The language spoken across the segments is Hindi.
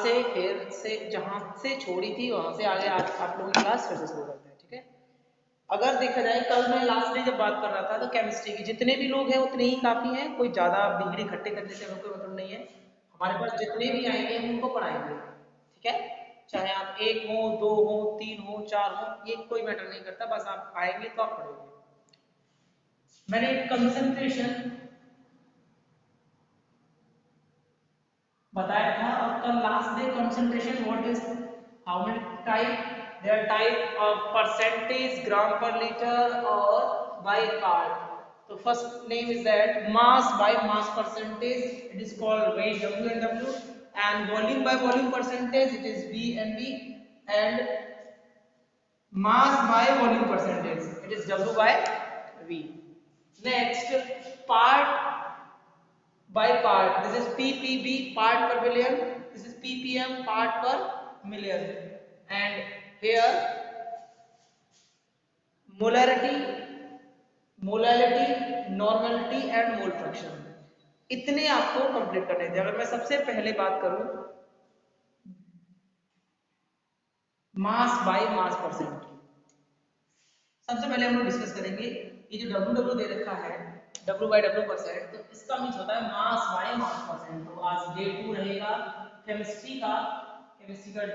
से फिर से जहाँ से छोड़ी थी वहाँ से आगे आज आप लोगों की क्लास फिर से शुरू करते हैं, ठीक है। अगर देखा जाए कल मैं लास्ट डे जब बात कर रहा था तो केमिस्ट्री की जितने भी लोग हैं उतने ही काफ़ी हैं, कोई ज़्यादा भीड़ इकट्ठे करने से हमें कोई मतलब नहीं है। हमारे पास जितने भी आएंगे हम उनको पढ़ाएंगे, ठीक है। चाहे आप एक हो, दो हो, तीन हो, चार हो, ये कोई मैटर नहीं करता, बस आप आएंगे तो आप पढ़ोगे। मैंने कंसंट्रेशन बताया था और कल last day concentration what is how many type there type of percentage gram per litre और बाय पार्ट। तो first name is that mass by mass percentage, it is called weight W and W, and volume by volume percentage it is V and V, and mass by volume percentage it is W by V. Next, part by part, this is ppb part per billion, this is ppm part per million, and here molarity, molality, normality and mole fraction, इतने आपको कंप्लीट करने थे। अगर मैं सबसे पहले बात करूं मास बाय मास परसेंट, सबसे पहले हम लोग डिस्कस करेंगे ये जो W दे रखा है W बाय W परसेंट, तो इसका मीन्स होता है मास बाय मास परसेंट। तो आज डे 2 रहेगा केमिस्ट्री का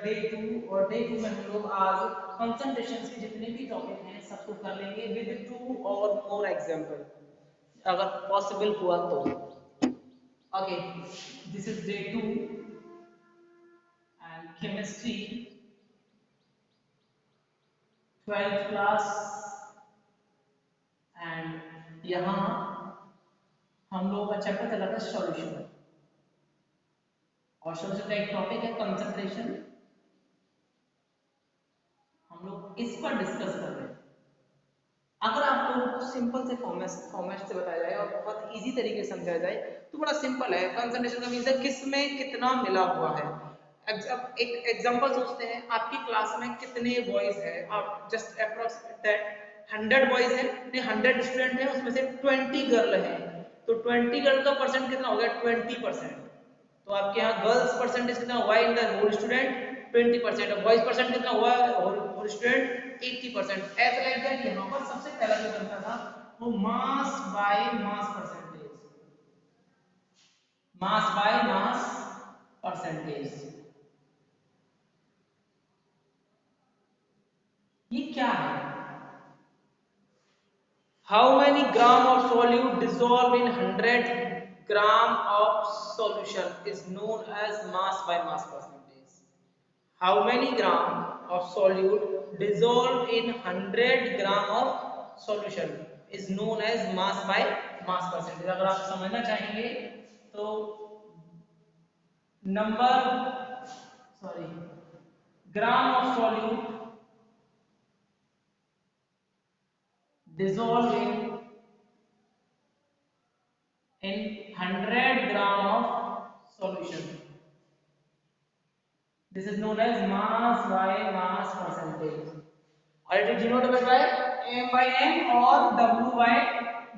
डे 2, और डे 2 में हम लोग आज कंसंट्रेशन के जितने भी टॉपिक हैं सबको कर लेंगे विद 2 और मोर एग्जांपल अगर पॉसिबल हुआ तो। Okay, this is day 2 and chemistry 12th class, and यहाँ हम लोगों का चैप्टर चला था सॉल्यूशन, और सॉल्यूशन का एक टॉपिक है कंसंट्रेशन, हम लोग इस पर डिस्कस कर रहे हैं। अगर आप लोगों को सिंपल से फॉर्मेट से बताया जाए और बहुत इजी तरीके से समझाया जाए तो बड़ा सिंपल है। कंसंट्रेशन का मीन्स है किस में कितना मिला हुआ है। अब एक एग्जांपल सोचते हैं, आपकी क्लास में कितने बॉयज हैं, आप जस्ट अप्रोक्सीमेट 100 बॉयज हैं, 100 स्टूडेंट हैं, उसमें से 20 गर्ल हैं, तो 20 गर्ल का परसेंट कितना हो गया 20%। तो आपके यहाँ गर्ल्स परसेंटेज कितना हुआ इन द होल स्टूडेंट 20%, और बॉयज परसेंट कितना हुआ होल स्टूडेंट 80%। ऐसा लाइक दैट यहाँ पर सबसे पहला जो बनता था वो mass by mass percentage, mass by mass percentage. ये क्या है? How many gram of solute dissolve in 100 gram of solution is known as mass by mass percentage. How many gram of solute dissolved in 100 gram of solution is known as mass by mass percentage। अगर आप समझना चाहेंगे तो number gram of solute dissolved in 100 gram of solution, this is known as mass by mass percentage, or it is denoted by m by m or w by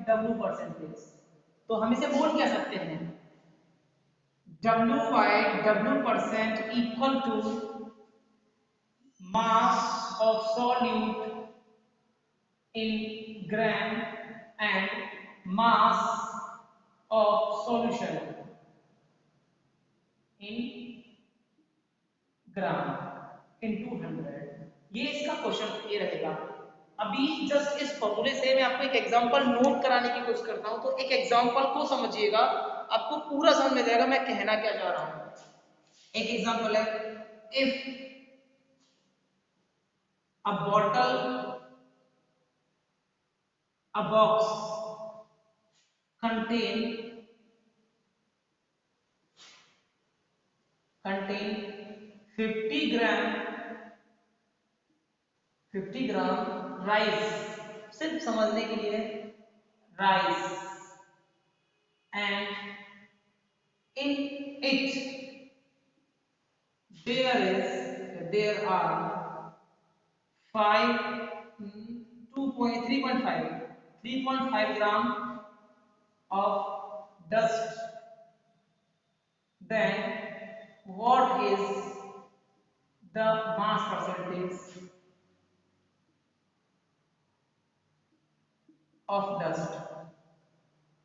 w percentage। तो हम इसे बोल क्या सकते हैं w by w percent equal to mass of solute in gram and mass of solution in gram into 100। ये इसका क्वेश्चन ये रहेगा। अभी जस्ट इस फॉर्मूले से मैं आपको एक एग्जांपल नोट कराने की कोशिश करता हूं, तो एक एग्जांपल को समझिएगा, आपको पूरा समझ में जाएगा मैं कहना क्या चाह रहा हूं। एक एग्जांपल है, if a bottle a box contain 50 gram rice, सिर्फ समझने के लिए rice, and in it there are 5 3.5 gram of dust, then what is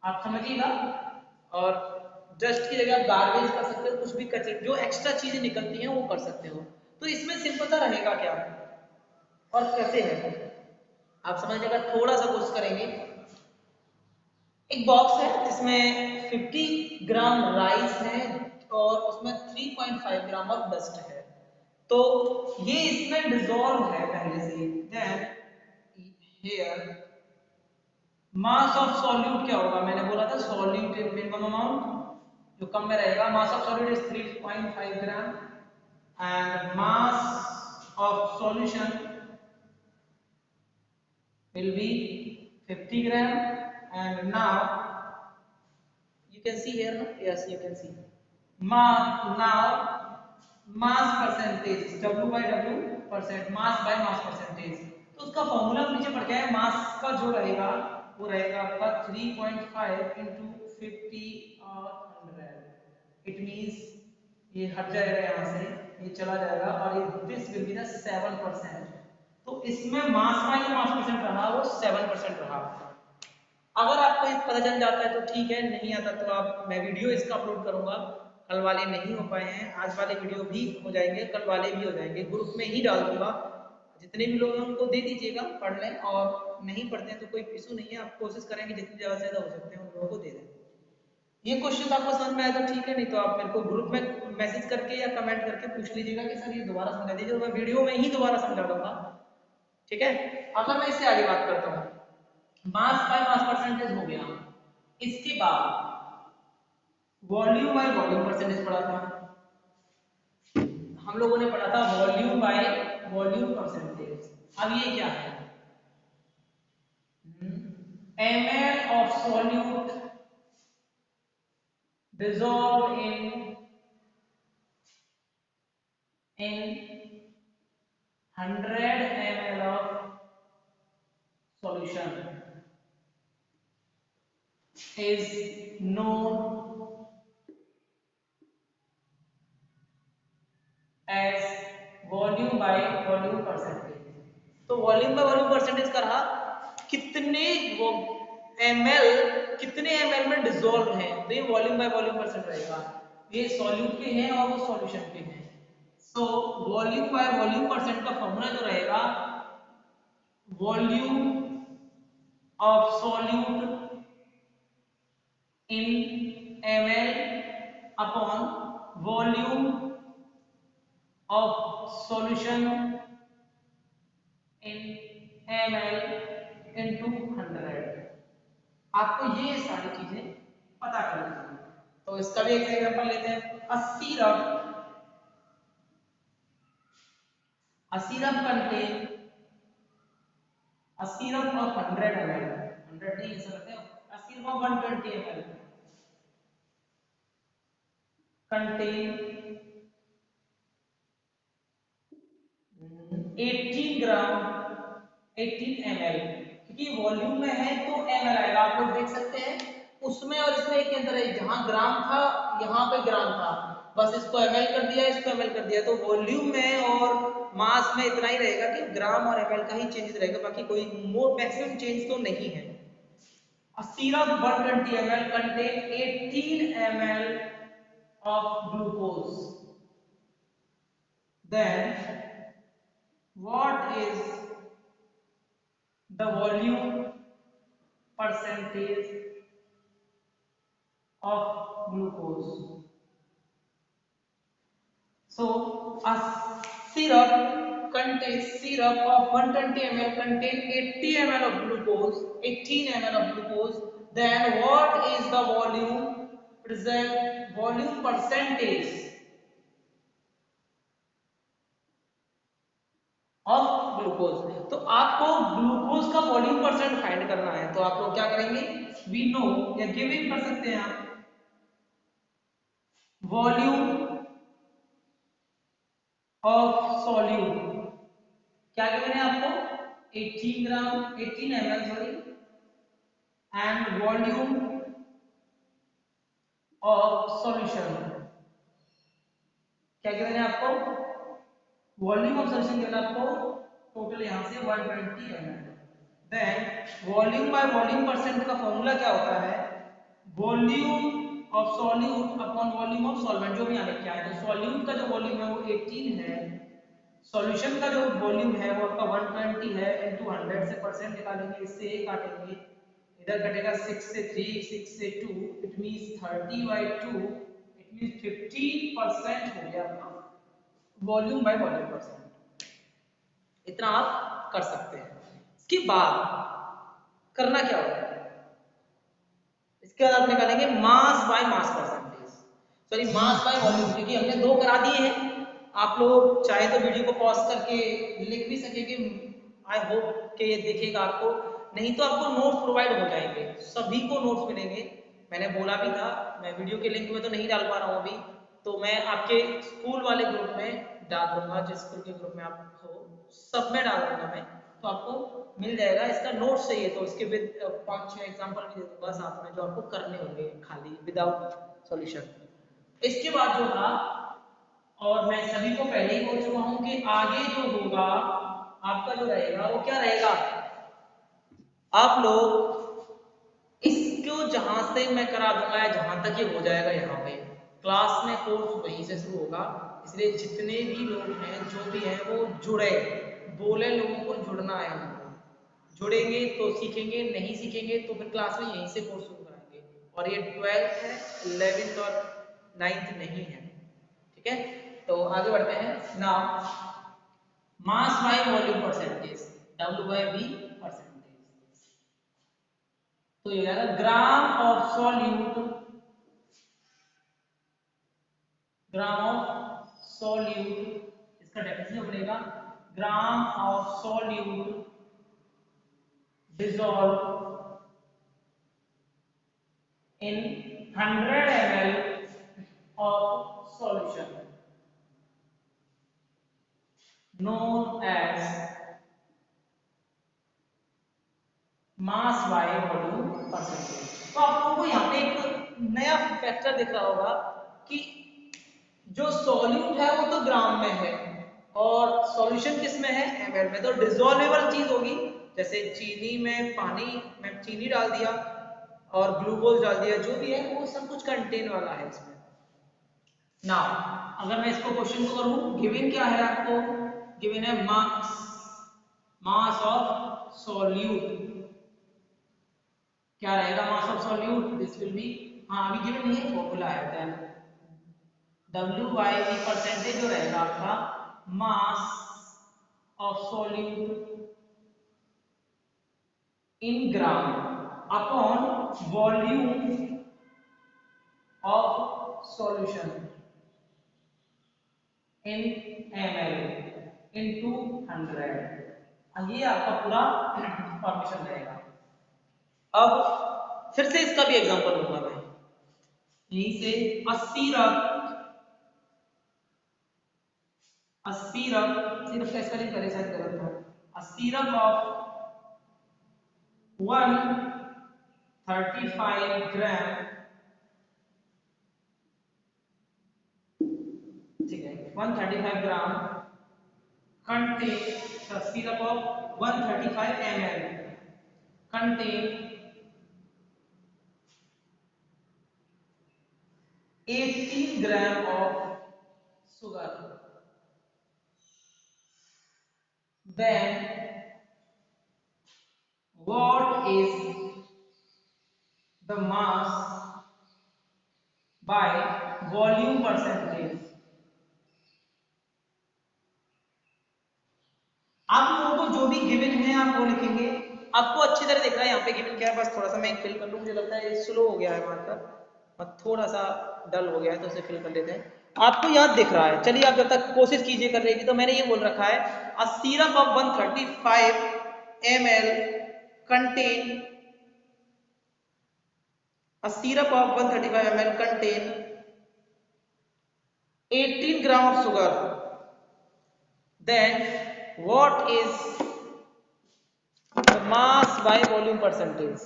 आप समझिएगा। और डस्ट की जगह आप गार्बेज कर सकते हो, कुछ भी कचरे जो एक्स्ट्रा चीजें निकलती हैं वो कर सकते हो। तो इसमें सिंपल सा रहेगा क्या और कैसे है आप समझिएगा, थोड़ा सा कोशिश करेंगे। एक बॉक्स है जिसमें 50 ग्राम राइस है और उसमें 3.5 ग्राम ऑफ डस्ट है। तो ये इसमें डिसॉल्व है पहले से। Then here mass of solute क्या होगा, मैंने बोला था सॉल्यूट इन मिनिमम अमाउंट जो कम में रहेगा, मास of solute is 3.5 gram and mass of solution will be 50 gram. And now you can see here, no? Yes, you can see now mass percentage W by W percent, mass by mass percentage। तो उसका फॉर्मूला नीचे पड़ गया है, मास का जो रहेगा वो रहेगा आपका 3.5 into 50 और 100। इट मींस ये हट जाएगा यहाँ से, ये चला जाएगा और ये दिस विल बी द 7%। तो इसमें मास का जो मास परसेंट रहा वो 7% रहा। अगर आपको ये पता चल जाता है तो ठीक है, नहीं आता तो आप मैं वीडियो इसका अपलोड करूंगा। कल वाले नहीं हो पाए हैं, आज वाले वीडियो भी हो जाएंगे, कल वाले भी हो जाएंगे, ग्रुप में ही डाल दूंगा। जितने भी लोग हैं उनको दे दीजिएगा, पढ़ लें, और नहीं पढ़ते हैं तो कोई इशू नहीं है, आप कोशिश करेंगे जितनी ज़्यादा से ज़्यादा हो सकते हैं उन लोगों को दे दें। ये क्वेश्चन आपको समझ में आया तो ठीक है, नहीं तो आप मेरे को ग्रुप में मैसेज करके या कमेंट करके पूछ लीजिएगा कि सर ये दोबारा समझा दीजिए, और मैं वीडियो में ही दोबारा समझा दूंगा। ठीक है, अगर मैं इससे आगे बात करता हूँ, मास बाय मास परसेंटेज हो गया, इसके बाद वॉल्यूम बाय वॉल्यूम परसेंटेज पढ़ा था हम लोगों ने, पढ़ा था वॉल्यूम बाय वॉल्यूम परसेंटेज। अब ये क्या है, ml of solute dissolved in 100 ml of solution is known as volume by volume percentage. तो वॉल्यूम बाय वॉल्यूम परसेंटेज का रहा कितने वो ml, कितने ml में डिसॉल्व है, तो ये वॉल्यूम बाय वॉल्यूम परसेंट रहेगा। ये सॉल्यूट के हैं और वो सॉल्यूशन के हैं। So volume by volume percent का फॉर्मूला जो रहेगा, volume of solute in ml upon volume of solution in ml into 100। आपको ये सारी चीजें पता करनी है। तो इसका भी एक एग्जांपल लेते हैं। a syrup contain a syrup of 100 ml, 100 नहीं ऐसा रखते हो, a syrup of 120 ml contain 18 gram 18 ml, क्योंकि वॉल्यूम में है तो ml आएगा, आप लोग देख सकते हैं उसमें और इसमें एक अंतर है, जहां ग्राम था यहाँ पे ग्राम था, बस इसको ml कर दिया, इसको ml कर दिया। तो वॉल्यूम में और मास में इतना ही रहेगा कि ग्राम और ml का ही चेंज रहेगा, बाकी कोई मैक्सिमम चेंज तो नहीं है। A syrup 120 ml contain 18 ml of glucose, then what is the volume percentage of glucose? So a syrup of 120 ml contain 80 ml of glucose, 18 ml of glucose. Then what is the volume percentage of glucose? तो आपको ग्लूकोज का वॉल्यूम परसेंट फाइंड करना है, तो आप लोग क्या करेंगे, वी नो या गिविंग कर सकते हैं आप, वॉल्यूम ऑफ सॉल्यूट क्या गिवन है आपको, 18 gram 18 ml sorry, and volume of solution क्या गिवन है आपको, वॉल्यूम ऑफ सॉल्यूशन गिवन आपको टोटल यहां से 120 ml। Then volume by volume percent का फॉर्मूला क्या होता है, volume of solute upon volume of solvent, जो भी यहाँ लिखा है। तो सॉल्यूट का जो वॉल्यूम है वो 18 है, सॉल्यूशन का जो वॉल्यूम है वो आपका 120 है, इनटू 100 से परसेंट निकालेंगे, इससे a काटेंगे, इधर कटेगा 6 से 3, 6 से 2, इट मींस 30/2, इट मींस 15% हो गया आपका वॉल्यूम बाय वॉल्यूम परसेंट। इतना आप कर सकते हैं। इसके बाद करना क्या होगा, इसके बाद आप निकालेंगे मास by mass percentage, sorry mass by volume, क्योंकि हमने दो करा दिए हैं। आप लोग चाहे तो वीडियो को पॉज करके लिख भी सकेंगे, आई होप कि ये दिखेगा आपको, नहीं तो आपको नोट्स प्रोवाइड हो जाएंगे, सभी को नोट्स मिलेंगे। मैंने बोला भी था, मैं वीडियो के लिंक में तो नहीं डाल पा रहा हूँ अभी, तो मैं आपके स्कूल वाले ग्रुप में डाल दूंगा, जिस स्कूल के ग्रुप में आप हो सब में डाल दूंगा मैं, तो आपको मिल जाएगा। इसका नोट्स चाहिए तो उसके विद 5-6 एग्जांपल भी दे दूंगा साथ में, जो आपको करने होंगे खाली विदाउट सॉल्यूशन। इसके बाद जो था, और मैं सभी को पहले ही बोल चुका हूं कि आगे जो होगा आपका जो रहेगा वो क्या रहेगा, आप लोग इसको जहां से मैं करा दूंगा या जहां तक ये हो जाएगा यहाँ पे क्लास में, कोर्स वहीं से शुरू होगा, इसलिए जितने भी लोग हैं जो भी हैं वो जुड़े, बोले लोगों को जुड़ना है हमको, जुड़ेंगे तो सीखेंगे, नहीं सीखेंगे तो फिर क्लास में यहीं से कोर्स शुरू कराएंगे। और ये 12th है, 11th और 9th नहीं है, ठीक है। तो आगे बढ़ते हैं। Now mass by volume percentage, W/V percentage, तो ये हो जाएगा ग्राम of solute, gram of solute, इसका डेफिनेशन बनेगा ग्राम of solute dissolve in 100 ml of solution known as mass by volume percentage। तो आप लोगों को यहाँ पे एक नया फैक्टर दिख रहा होगा कि जो सॉल्यूट है वो तो ग्राम में है और सॉल्यूशन किस में है, ml में। तो डिसॉल्वेबल चीज होगी, जैसे चीनी में पानी में चीनी डाल दिया और ग्लूकोज डाल दिया, जो भी है वो सब कुछ कंटेन वाला है इसमें। नाउ अगर मैं इसको क्वेश्चन को करूं, गिवन क्या है आपको, गिवन है मास, मास ऑफ सॉल्यूट, क्या रहेगा मास of solute, this will B, हाँ अभी गिवन नहीं है, फॉर्मूला है, देन W/V परसेंटेज जो रहेगा आपका मास of solute in gram upon volume of solution in ml into 100। ये आपका पूरा फॉर्मेशन रहेगा। अब फिर से इसका भी एग्जांपल लूंगा मैं, यहीं से 80 रब सिर्फ कैसे करें, पहले शायद गलत था, 80 रब ऑफ 135 ग्राम, ठीक है, 135 ग्राम contain the syrup of 135 ml contain 18 gram of sugar, then what is the mass by volume percentage। आप लोगों को जो भी गिवन है आप वो लिखेंगे, आपको अच्छी तरह दिख रहा है यहाँ पे गिवन क्या है, बस थोड़ा सा मैं फिल कर लूँ, मुझे लगता है ये स्लो हो गया है मार्कर और थोड़ा सा डल हो गया है, तो उसे फिल कर लेते हैं। आपको याद दिख रहा है, चलिए आप जब तक कोशिश कीजिए करने की। तो मैंने ये बोल रखा है अ syrup of 135 ml contain, a syrup of 135 ml contain 18 gram of sugar, then what is the mass by volume percentage।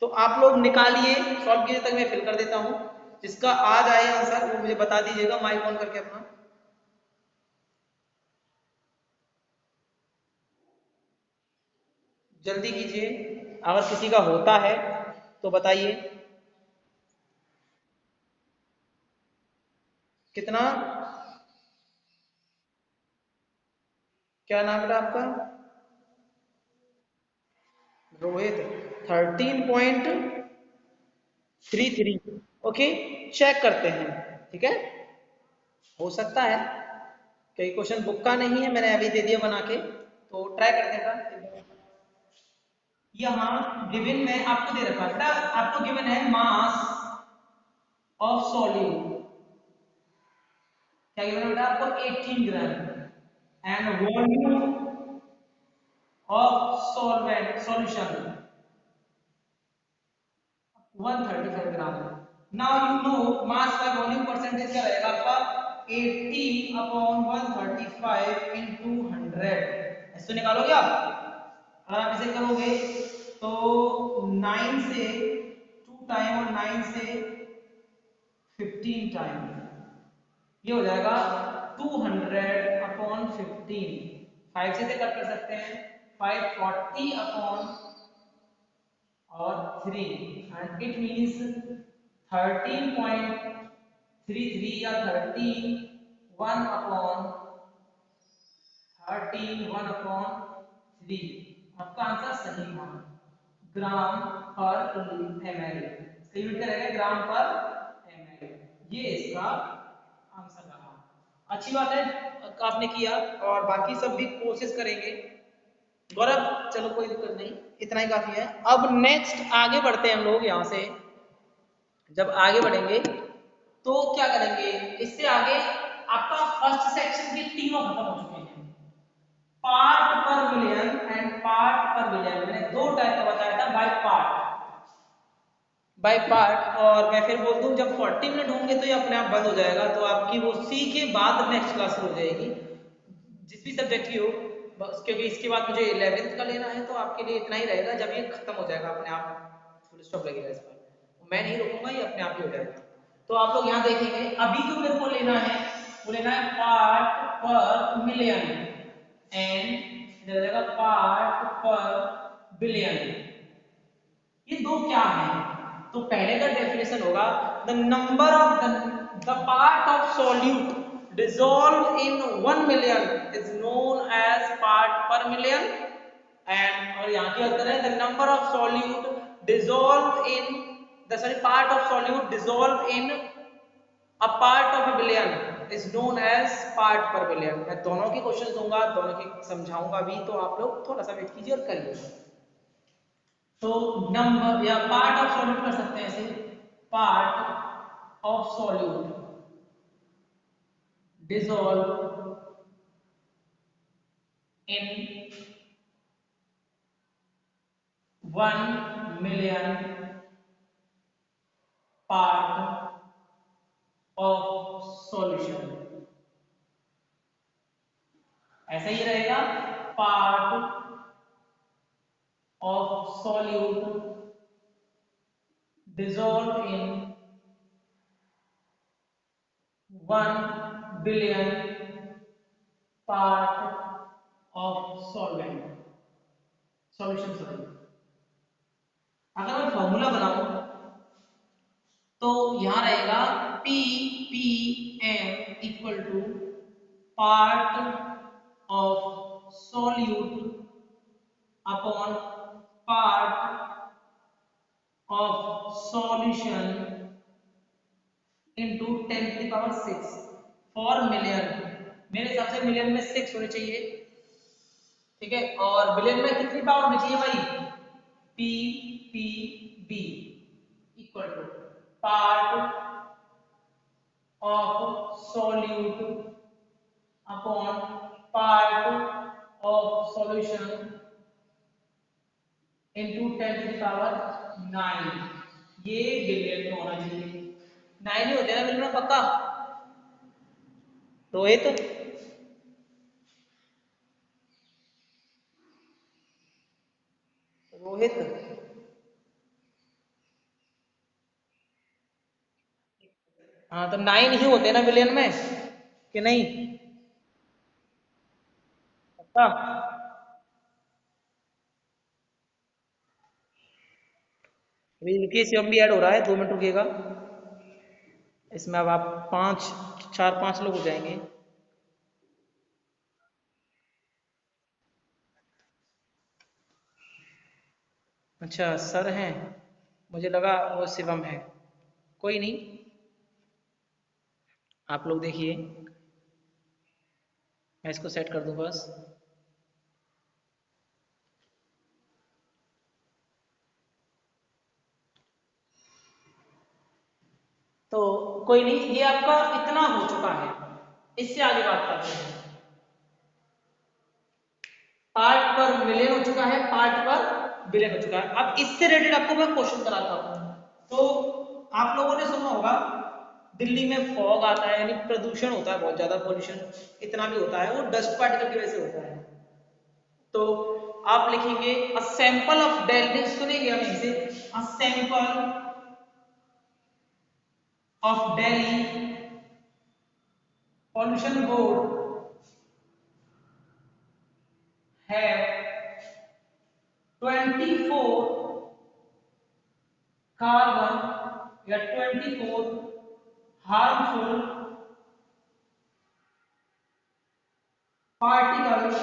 तो आप लोग निकालिए, सॉल्व कीजिए, तक मैं फिल कर देता हूं, जिसका आ जाए आंसर वो मुझे बता दीजिएगा माइक ऑन करके अपना। जल्दी कीजिए, अगर किसी का होता है तो बताइए। कितना, क्या नाम बेटा आपका? रोहित। 13.33। ओके, चेक करते हैं। ठीक है, हो सकता है कई क्वेश्चन बुक का नहीं है, मैंने अभी दे दिया बना के, तो ट्राई करते हैं बेटा। यहाँ गिवन में आपको दे रखा है बेटा, आपको गिवन है मास ऑफ सॉल्यूट, क्या गिवन है बेटा आपको? 18 gram. And volume of solvent solution 135 gram. Now you know mass का वॉल्यूम परसेंटेज क्या रहेगा आपका? 80 अपॉन 135 इंटू 100। ऐसे निकालोगे आप, अगर आप इसे करोगे तो 9 से 2 टाइम और 9 से 15 टाइम, ये हो जाएगा 200 अपॉन 15। 5 से कट कर सकते हैं, 540 अपॉन और 3, एंड इट मींस 13.33 या 13 1 अपॉन 3। आपका आंसर सही था, ग्राम पर ml। इसका यूनिट क्या रहेगा? ग्राम पर ml। ये इसका आंसर रहा। अच्छी बात है आपने किया, और बाकी सब भी कोशिश करेंगे। गौरव चलो कोई दिक्कत नहीं, इतना ही काफी है। अब नेक्स्ट आगे बढ़ते हैं हम लोग यहाँ से। जब आगे बढ़ेंगे तो क्या करेंगे, इससे आगे आपका फर्स्ट सेक्शन के तीनों खत्म हो चुके हैं। Part per million and part per million, मैंने दो टाइप का बताया था, बाय पार्ट, बाय पार्ट। और मैं फिर बोल दूं जब 40 मिनट होंगे तो ये अपने आप बंद हो जाएगा, तो आपकी वो सी के बाद नेक्स्ट क्लास हो जाएगी, जिस भी सब्जेक्ट की हो बस, क्योंकि इसके बाद मुझे 11th का लेना है, तो आपके लिए इतना ही रहेगा। जब ये खत्म हो जाएगा अपने आप फुल स्टॉप लगेगा इस पर, मैं नहीं रोकूंगा, ये अपने आप ही हो जाएगा। तो आप लोग यहाँ देखेंगे, अभी जो मेरे को लेना है वो लेना है पार्ट पर मिलियन एंड इधर रहेगा पार्ट पर बिलियन। ये दो क्या है? तो पहले का डेफिनेशन होगा the number of the part of solute dissolve in 1 million is known as part per million. And और यहाँ की उत्तर है the number of solute dissolve in the sorry part of solute dissolve in a part of a billion is known as part per billion. मैं दोनों की क्वेश्चन दूंगा, दोनों की समझाऊंगा भी, तो आप लोग थोड़ा सा वेट कीजिए और करिए। तो नंबर या पार्ट ऑफ सॉल्यूट कर सकते हैं ऐसे, part of solute dissolve in 1 million part of solution. ऐसा ही रहेगा, part of solute dissolve in 1 billion part of solvent solution. Sorry, अगर मैं फॉर्मूला बनाऊं तो यहां रहेगा P P M equal to part of solute upon part of solution into 10⁶ for million. मेरे हिसाब से मिलियन में 6 होने चाहिए, ठीक है, और बिलियन में कितनी पावर होनी चाहिए भाई? P P B equal to part of solute upon part of solution into 10⁹ ये बिलियन में होना चाहिए। 9 ही होते हैं ना बिलियन में पक्का? रोहित, रोहित, हाँ तो 9 ही होते हैं ना बिलियन में, कि नहीं? पक्का? अभी रुकिए, शिवम भी ऐड हो रहा है, 2 मिनट रुकिएगा। इसमें अब आप 4-5 लोग हो जाएंगे। अच्छा सर हैं, मुझे लगा वो शिवम है। कोई नहीं, आप लोग देखिए, मैं इसको सेट कर दूं बस। तो कोई नहीं, ये आपका इतना हो चुका है, इससे आगे बात करते हैं। पार्ट पर विलेन हो चुका है, पार्ट पर विलेन हो चुका है। अब इससे रिलेटेड आपको मैं क्वेश्चन कराता हूं। तो आप लोगों ने सुना होगा दिल्ली में फॉग आता है, यानी प्रदूषण होता है, बहुत ज्यादा पॉल्यूशन इतना भी होता है, वो डस्ट पार्टिकल की वजह से होता है। तो आप लिखेंगे अ सैंपल ऑफ दिल्ली, सुनेंगे हम इसे, a sample of Delhi pollution board have 24 carbon या 24 harmful particles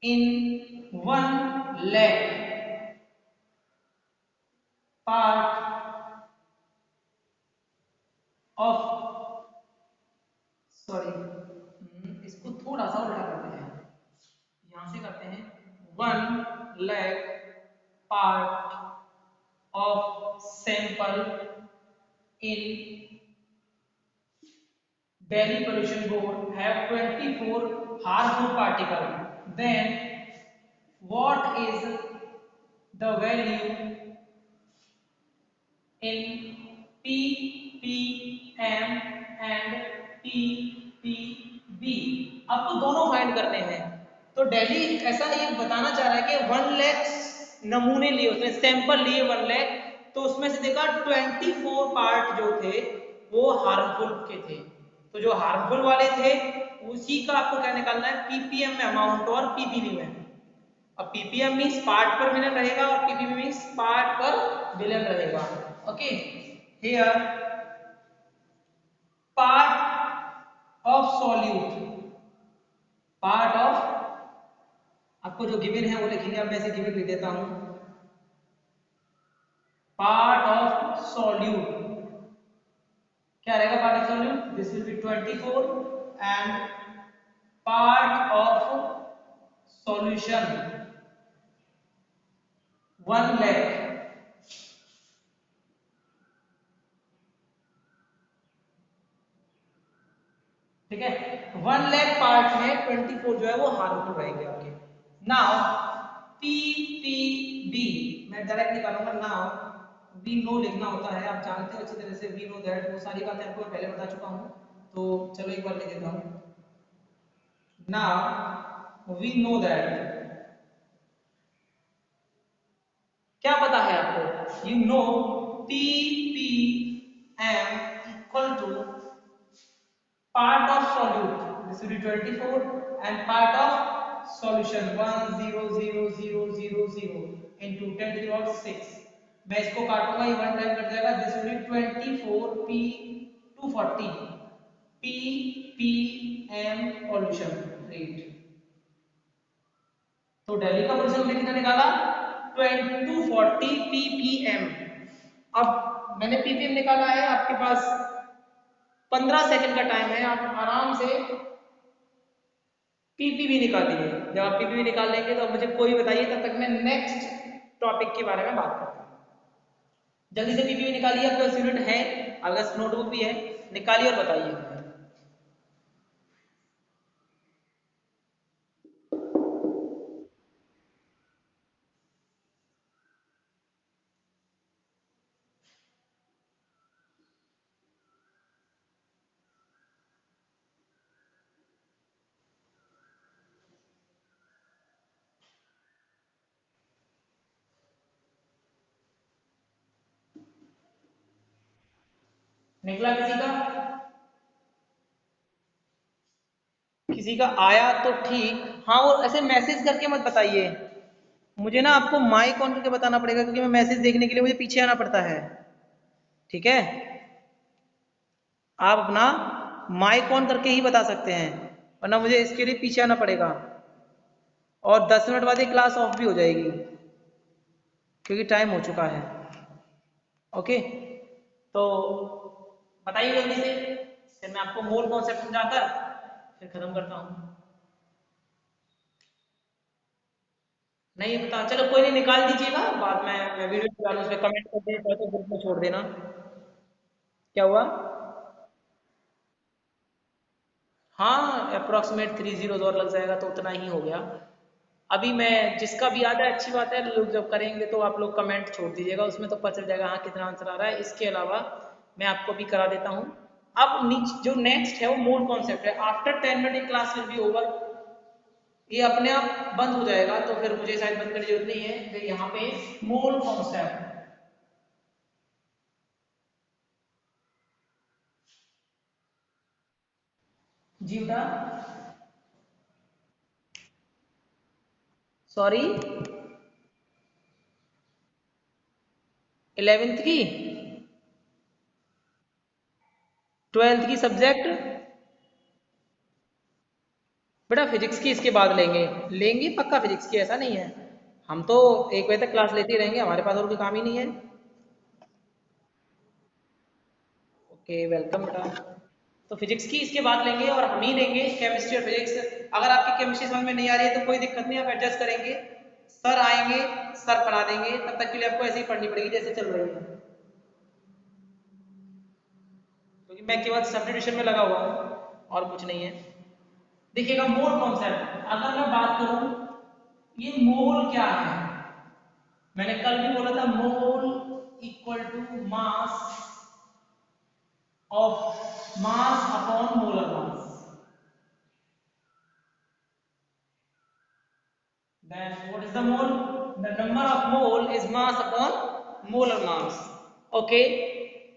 in 1 lakh part of, sorry इसको थोड़ा सा उल्टा करते हैं, यहां से करते हैं 1 lakh part of sample in Delhi Pollution Board have 24 harmful particles. Then what is the value in ppm and ppb? आपको दोनों फाइंड करने हैं। तो दिल्ली ऐसा ये बताना चाह रहा है कि 1 लाख नमूने लिए, उसने सैंपल लिए 1 लाख, तो उसमें से देखा 24 पार्ट जो थे वो हार्मफुल के थे। तो जो हार्मफुल वाले थे उसी का आपको क्या निकालना है, पीपीएम में अमाउंट और पीपीबी में। अब PPM means part per million रहेगा और PPB means part per billion रहेगा। Okay, here part of solute, part of, आपको जो गिवन है वो लिखेंगे, अब मैं इसे गिवन लिख देता हूं। पार्ट ऑफ सॉल्यूट क्या रहेगा, part of solute this will B 24 and part of solution 1 lakh. ठीक है, 1 लाख पार्ट में 24 जो है वो हार्मफुल रहेंगे आपके। नाउ पीपीबी मैं डायरेक्ट निकालूंगा। नाउ वी नो लिखना होता है, आप जानते हो अच्छी तरह से, वी नो दैट, वो सारी बातें आपको पहले बता चुका हूं, तो चलो एक बार लिख देता हूं। नाउ वी नो दैट, क्या पता है आपको, you know ppm equal to part of solute, this will be 24, and part of solution 1000000 into 10 to the power 6। मैं इसको काटूंगा, ये 1 टाइम कट जाएगा, this will be 24 p 240 ppm pollution rate। तो दिल्ली का पोल्यूशन हमने कितना निकाला, 240 ppm। अब मैंने ppm निकाला है, आपके पास 15 सेकंड का टाइम है, आप आराम से पीपीबी निकालिए। जब आप पीपीबी निकाल लेंगे तो मुझे कोई बताइए, तब तक मैं नेक्स्ट टॉपिक के बारे में बात करता हूँ। जल्दी से पीपीबी निकालिए, आपका यूनिट है, अगस्त नोटबुक भी है, निकालिए और बताइए। निकला किसी का आया तो ठीक। हाँ, और ऐसे मैसेज करके मत बताइए, मुझे ना आपको माइक ऑन करके बताना पड़ेगा, क्योंकि मैं मैसेज देखने के लिए मुझे पीछे आना पड़ता है। ठीक है, आप अपना माइक ऑन करके ही बता सकते हैं, वरना मुझे इसके लिए पीछे आना पड़ेगा और 10 मिनट बाद ये क्लास ऑफ भी हो जाएगी क्योंकि टाइम हो चुका है। ओके, तो बताइए जल्दी से, फिर मैं आपको मोल कॉन्सेप्ट समझाकर फिर खत्म करता हूँ। नहीं पता, चलो कोई नहीं, निकाल दीजिएगा, बाद में मैं वीडियो निकालूँ, उसमें कमेंट कर देना तो ग्रुप में छोड़ देना। क्या हुआ? हाँ, अप्रोक्सीमेट 3 जीरोज और लग जाएगा तो उतना ही हो गया। अभी मैं, जिसका भी आ जाए अच्छी बात है, लोग जब करेंगे तो आप लोग कमेंट छोड़ दीजिएगा, उसमें तो पता चल जाएगा हाँ कितना आंसर आ रहा है। इसके अलावा मैं आपको भी करा देता हूँ। अब जो नेक्स्ट है वो मोल कॉन्सेप्ट है। After 10 minute class will be over, ये अपने आप बंद हो जाएगा, तो फिर मुझे शायद बंद करने की जरूरत नहीं है। फिर यहाँ पे मोल कॉन्सेप्ट, जी बेटा, सॉरी, 11th की, 12th की सब्जेक्ट, बेटा फिजिक्स की इसके बाद लेंगे, लेंगे पक्का फिजिक्स की, ऐसा नहीं है। हम तो 1 बजे तक क्लास लेते ही रहेंगे, हमारे पास और कोई काम ही नहीं है। ओके, वेलकम बेटा। तो फिजिक्स की इसके बाद लेंगे और हम ही लेंगे केमिस्ट्री और फिजिक्स। अगर आपकी केमिस्ट्री समझ में नहीं आ रही है तो कोई दिक्कत नहीं, आप एडजस्ट करेंगे, सर आएंगे, सर पढ़ा देंगे, तब तक के लिए आपको ऐसे ही पढ़नी पड़ेगी जैसे चल रही है, क्योंकि मैं केवल सब्स्टिट्यूशन में लगा हुआ हूँ और कुछ नहीं है। देखिएगा मोल कॉन्सेप्ट, अगर मैं बात करूं ये मोल क्या है, मैंने कल भी बोला था mole equal to mass of mass upon molar mass. Then what is the mole? The number of mole is mass upon molar mass. Okay.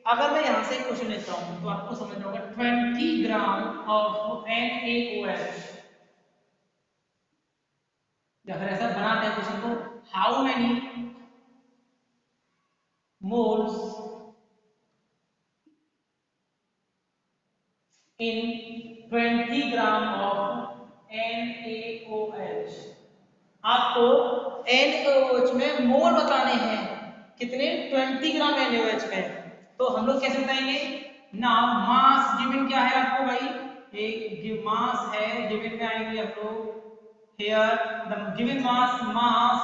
अगर मैं यहाँ से एक क्वेश्चन लेता हूँ तो आपको समझना होगा 20 ग्राम ऑफ NaOH, या फिर ऐसा बनाते हैं क्वेश्चन को, how many moles in 20 gram of NaOH। आपको NaOH में मोल बताने हैं, कितने? 20 ग्राम NaOH में। तो हम लोग कैसे बताएंगे? नाउ मास गिवन क्या है आपको भाई, एक मास है गिवन में, आएंगे हम लोग here the given mass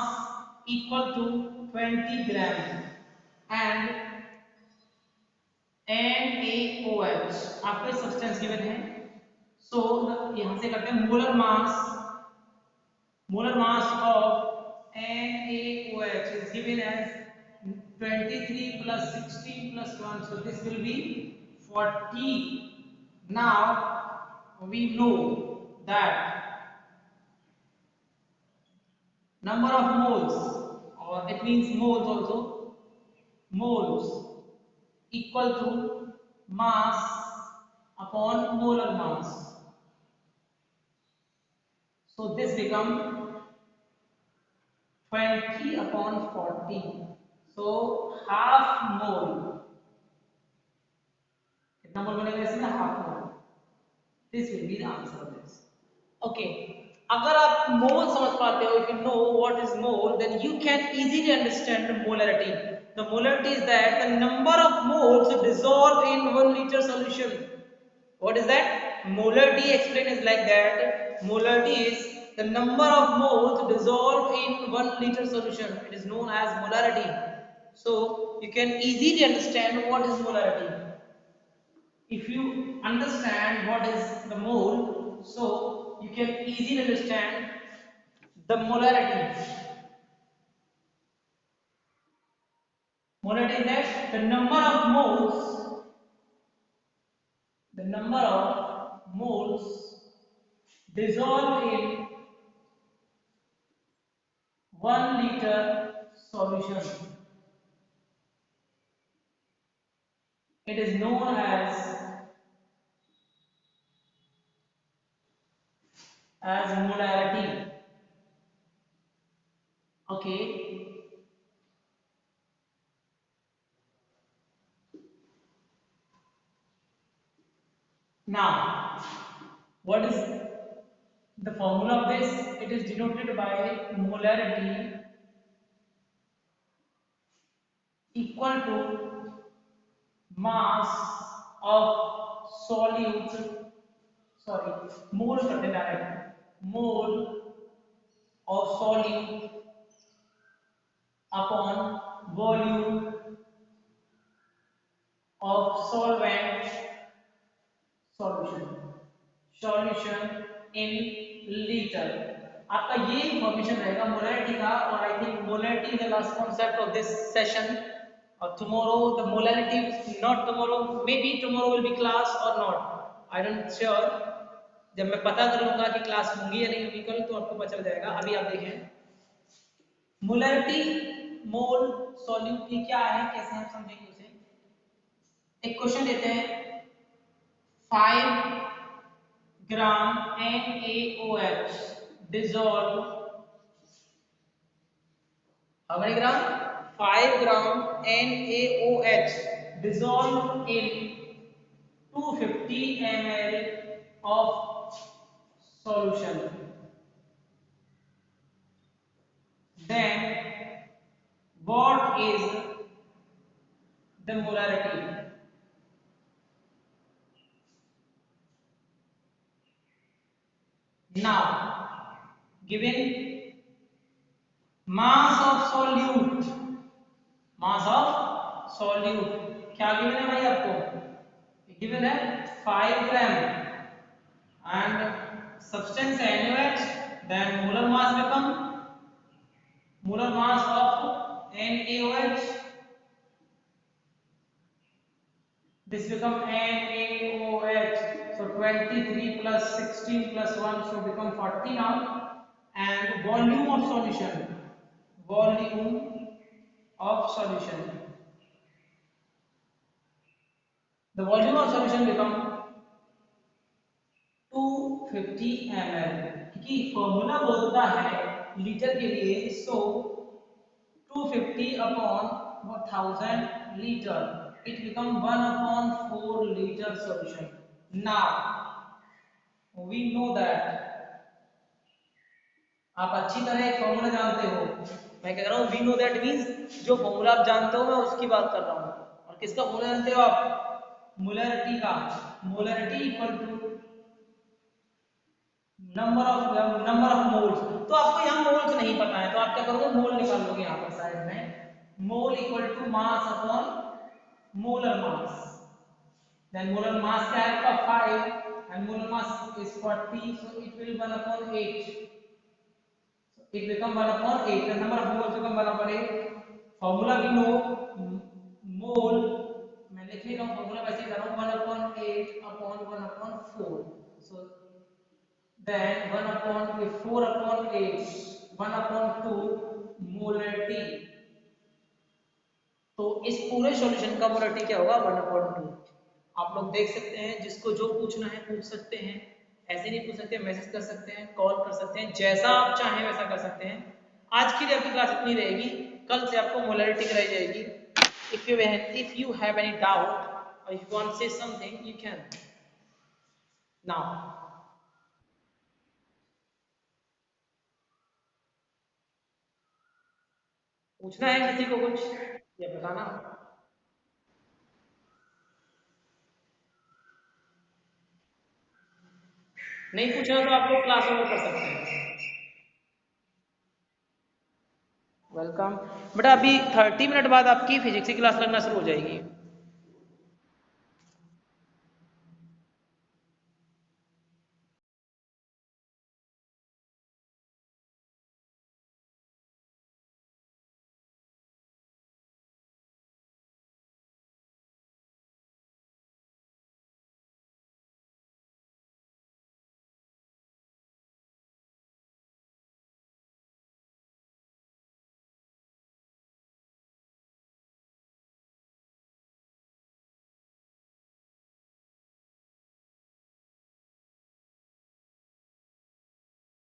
equal to 20 gram and NaOH आपको सब्सटेंस गिवन है। सो यहां से करते हैं molar mass of NaOH is given as 23 plus 16 plus 1, so this will be 40. Now we know that number of moles, or it means moles also, moles equal to mass upon molar mass. So this become 20 upon 40. So half mole, कितना मोल बनेगा इसमें? Half mole. This will be the answer of this. Okay, अगर आप मोल समझ पाते हो, if you know what is mole, then you can easily understand the molarity. The molarity is that the number of moles dissolve in 1 litre solution. What is that? Molarity explained is like that. Molarity is the number of moles dissolved in 1 liter solution. It is known as molarity. So you can easily understand what is molarity. If you understand what is the mole, so you can easily understand the molarity. Molarity is that the number of moles dissolved in 1 liter solution. It is known as molarity. Okay. Now, what is the formula of this? It is denoted by molarity equal to mass of solute, sorry, mole करते direct, mole of solute upon volume of solvent solution in liter. आपका ये इंफॉर्मेशन रहेगा मोलैरिटी का, और I think molarity is the last concept of this session. और tomorrow the molarity, not tomorrow, may be tomorrow will be class और नॉट, आई डोंट श्योर. जब मैं पता कर लूंगा कि क्लास होंगी या नहीं होगी कल, तो आपको पता चल जाएगा. अभी आप देखें मोलैरिटी मोल सॉल्यूट की क्या है, कैसे हम समझेंगे उसे. एक क्वेश्चन लेते हैं. 5 ग्राम NaOH dissolve, how many gram? 5 gram NaOH dissolved in 250 ml of solution. Then what is the molarity? Now, given mass of solute, क्या गिवन है भाई आपको? गिवन है 5 ग्राम and substance NaOH, then molar mass become molar mass of NaOH, this become NaOH, so 23 plus 16 plus 1, so become 40 now. And volume of solution the volume of solution become 250 ml, क्योंकि फॉर्मूला बोलता है लीटर के लिए, सो 250 upon 1000 liter, it become 1 upon 4 liter solution. Now we know that, आप अच्छी तरह एक फॉर्मूला जानते हो. मैं कह रहा हूँ वी नो दैट मींस जो फॉर्मूला आप जानते हो मैं उसकी बात कर रहा हूँ. और किसका फॉर्मूला जानते हो आप? मोलैरिटी का. Molarity equal to number of moles. तो आपको यहाँ मोल्स नहीं पता है, तो आप क्या करोगे, मोल निकाल लोगे यहाँ पर साइड में. Mole equal to mass upon molar mass. Then molar mass क्या है आपका 5 and molar mass is 40, so it will 1 upon 8. It become 1 upon 8. The number of moles become 1 upon 8. Formula we know, mole मैं लिख नहीं रहा हूँ, formula वैसे कर रहा हूँ, 1 upon 8 upon 1 upon 4. So then 1 upon 4 upon 8, 1 upon 2 molarity. तो इस पूरे सॉल्यूशन का मोलैरिटी क्या होगा? 1 upon 2. आप लोग देख सकते हैं, जिसको जो पूछना है पूछ सकते हैं, ऐसे नहीं पूछ सकते, मैसेज कर सकते हैं, कॉल कर सकते हैं, जैसा आप चाहें वैसा कर सकते हैं. आज के लिए आपकी क्लास इतनी रहेगी, कल से आपको मोलैरिटी कराई जाएगी. If you have any doubt or if you want to say something, you can now. पूछना है किसी को कुछ या बताना? नहीं पूछना तो आप लोग क्लास में कर सकते हैं. वेलकम. बेटा अभी 30 मिनट बाद आपकी फिजिक्स की क्लास लगना शुरू हो जाएगी.